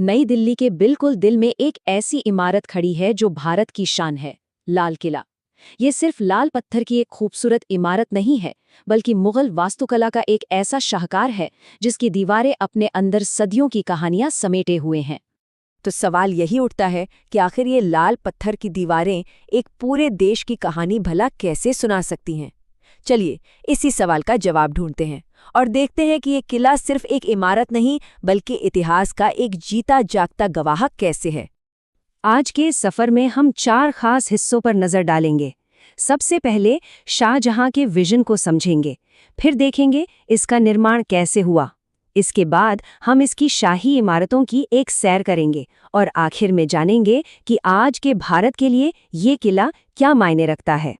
नई दिल्ली के बिल्कुल दिल में एक ऐसी इमारत खड़ी है जो भारत की शान है, लाल किला। ये सिर्फ लाल पत्थर की एक खूबसूरत इमारत नहीं है, बल्कि मुगल वास्तुकला का एक ऐसा शाहकार है जिसकी दीवारें अपने अंदर सदियों की कहानियां समेटे हुए हैं। तो सवाल यही उठता है कि आखिर ये लाल पत्थर की दीवारें एक पूरे देश की कहानी भला कैसे सुना सकती हैं? चलिए इसी सवाल का जवाब ढूंढते हैं और देखते हैं कि ये किला सिर्फ एक इमारत नहीं बल्कि इतिहास का एक जीता जागता गवाह कैसे है। आज के इस सफर में हम 4 खास हिस्सों पर नजर डालेंगे। सबसे पहले शाहजहां के विजन को समझेंगे, फिर देखेंगे इसका निर्माण कैसे हुआ। इसके बाद हम इसकी शाही इमारतों की एक सैर करेंगे और आखिर में जानेंगे कि आज के भारत के लिए ये किला क्या मायने रखता है।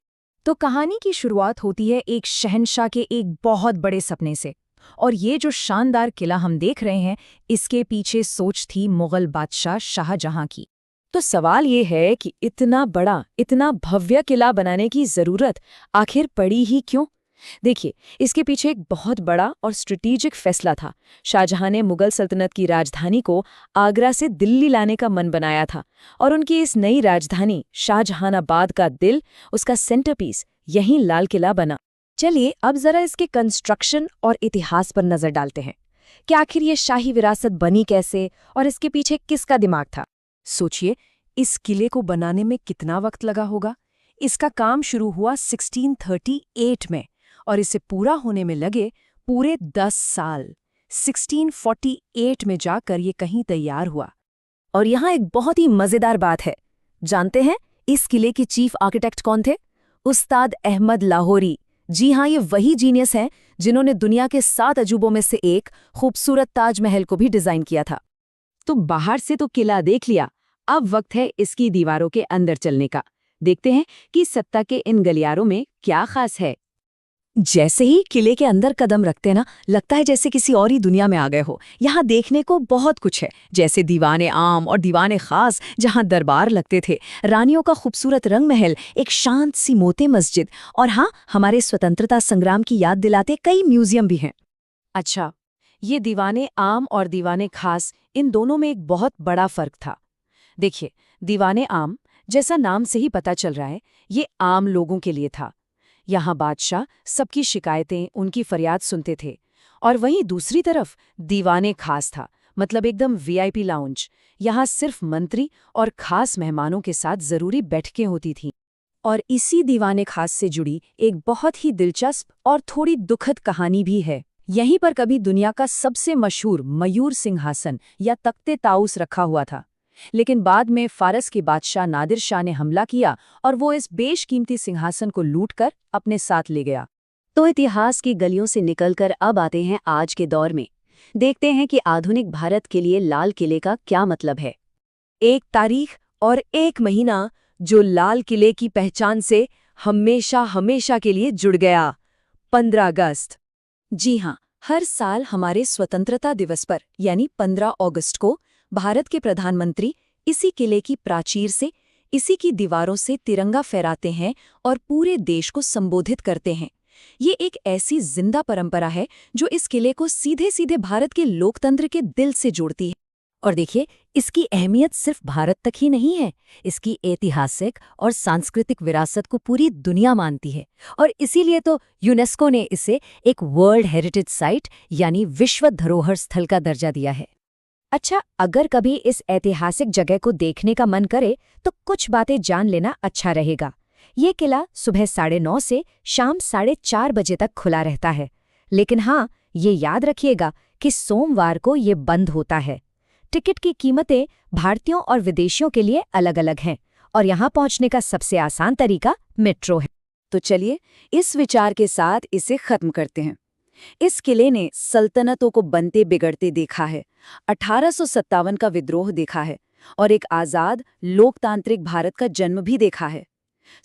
तो कहानी की शुरुआत होती है एक शहंशाह के एक बहुत बड़े सपने से। और ये जो शानदार किला हम देख रहे हैं, इसके पीछे सोच थी मुगल बादशाह शाहजहां की। तो सवाल ये है कि इतना बड़ा, इतना भव्य किला बनाने की जरूरत आखिर पड़ी ही क्यों? देखिए, इसके पीछे एक बहुत बड़ा और स्ट्रेटेजिक फैसला था। शाहजहां ने मुगल सल्तनत की राजधानी को आगरा से दिल्ली लाने का मन बनाया था और उनकी इस नई राजधानी शाहजहानाबाद का दिल, उसका सेंटरपीस, यहीं लाल किला बना। चलिए अब जरा इसके कंस्ट्रक्शन और इतिहास पर नजर डालते हैं कि आखिर ये शाही विरासत बनी कैसे और इसके पीछे किसका दिमाग था। सोचिए, इस किले को बनाने में कितना वक्त लगा होगा। इसका काम शुरू हुआ 1638 में और इसे पूरा होने में लगे पूरे 10 साल। 1648 में जाकर ये कहीं तैयार हुआ। और यहाँ एक बहुत ही मजेदार बात है। जानते हैं इस किले के चीफ आर्किटेक्ट कौन थे? उस्ताद अहमद लाहौरी। जी हाँ, ये वही जीनियस हैं जिन्होंने दुनिया के 7 अजूबों में से एक खूबसूरत ताजमहल को भी डिजाइन किया था। तो बाहर से तो किला देख लिया, अब वक्त है इसकी दीवारों के अंदर चलने का। देखते हैं कि सत्ता के इन गलियारों में क्या खास है। जैसे ही किले के अंदर कदम रखते ना, लगता है जैसे किसी और ही दुनिया में आ गए हो। यहाँ देखने को बहुत कुछ है, जैसे दीवाने आम और दीवाने खास जहाँ दरबार लगते थे, रानियों का खूबसूरत रंग महल, एक शांत सी मोती मस्जिद और हाँ, हमारे स्वतंत्रता संग्राम की याद दिलाते कई म्यूजियम भी हैं। अच्छा, ये दीवाने आम और दीवाने खास, इन दोनों में एक बहुत बड़ा फर्क था। देखिए, दीवाने आम, जैसा नाम से ही पता चल रहा है, ये आम लोगों के लिए था। यहाँ बादशाह सबकी शिकायतें, उनकी फरियाद सुनते थे। और वहीं दूसरी तरफ दीवाने खास था, मतलब एकदम वीआईपी लाउंज। यहाँ सिर्फ मंत्री और खास मेहमानों के साथ जरूरी बैठकें होती थीं। और इसी दीवाने खास से जुड़ी एक बहुत ही दिलचस्प और थोड़ी दुखद कहानी भी है। यहीं पर कभी दुनिया का सबसे मशहूर मयूर सिंहासन या तख्ते ताउस रखा हुआ था, लेकिन बाद में फारस के बादशाह नादिर शाह ने हमला किया और वो इस बेशकीमती सिंहासन को लूटकर अपने साथ ले गया। तो इतिहास की गलियों से निकलकर अब आते हैं आज के दौर में। देखते हैं कि आधुनिक भारत के लिए लाल किले का क्या मतलब है। एक तारीख और एक महीना जो लाल किले की पहचान से हमेशा हमेशा के लिए जुड़ गया। 15 अगस्त। जी हाँ, हर साल हमारे स्वतंत्रता दिवस पर यानी 15 अगस्त को भारत के प्रधानमंत्री इसी किले की प्राचीर से, इसी की दीवारों से तिरंगा फहराते हैं और पूरे देश को संबोधित करते हैं। ये एक ऐसी जिंदा परंपरा है जो इस किले को सीधे सीधे भारत के लोकतंत्र के दिल से जोड़ती है। और देखिए, इसकी अहमियत सिर्फ भारत तक ही नहीं है, इसकी ऐतिहासिक और सांस्कृतिक विरासत को पूरी दुनिया मानती है। और इसीलिए तो यूनेस्को ने इसे एक वर्ल्ड हेरिटेज साइट यानी विश्व धरोहर स्थल का दर्जा दिया है। अच्छा, अगर कभी इस ऐतिहासिक जगह को देखने का मन करे तो कुछ बातें जान लेना अच्छा रहेगा। ये किला सुबह 9:30 से शाम 4:30 बजे तक खुला रहता है, लेकिन हाँ, ये याद रखिएगा कि सोमवार को ये बंद होता है। टिकट की कीमतें भारतीयों और विदेशियों के लिए अलग अलग हैं और यहाँ पहुँचने का सबसे आसान तरीका मेट्रो है। तो चलिए इस विचार के साथ इसे खत्म करते हैं। इस किले ने सल्तनतों को बनते बिगड़ते देखा है, 1857 का विद्रोह देखा है और एक आज़ाद लोकतांत्रिक भारत का जन्म भी देखा है।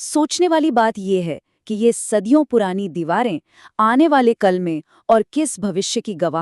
सोचने वाली बात यह है कि ये सदियों पुरानी दीवारें आने वाले कल में और किस भविष्य की गवाह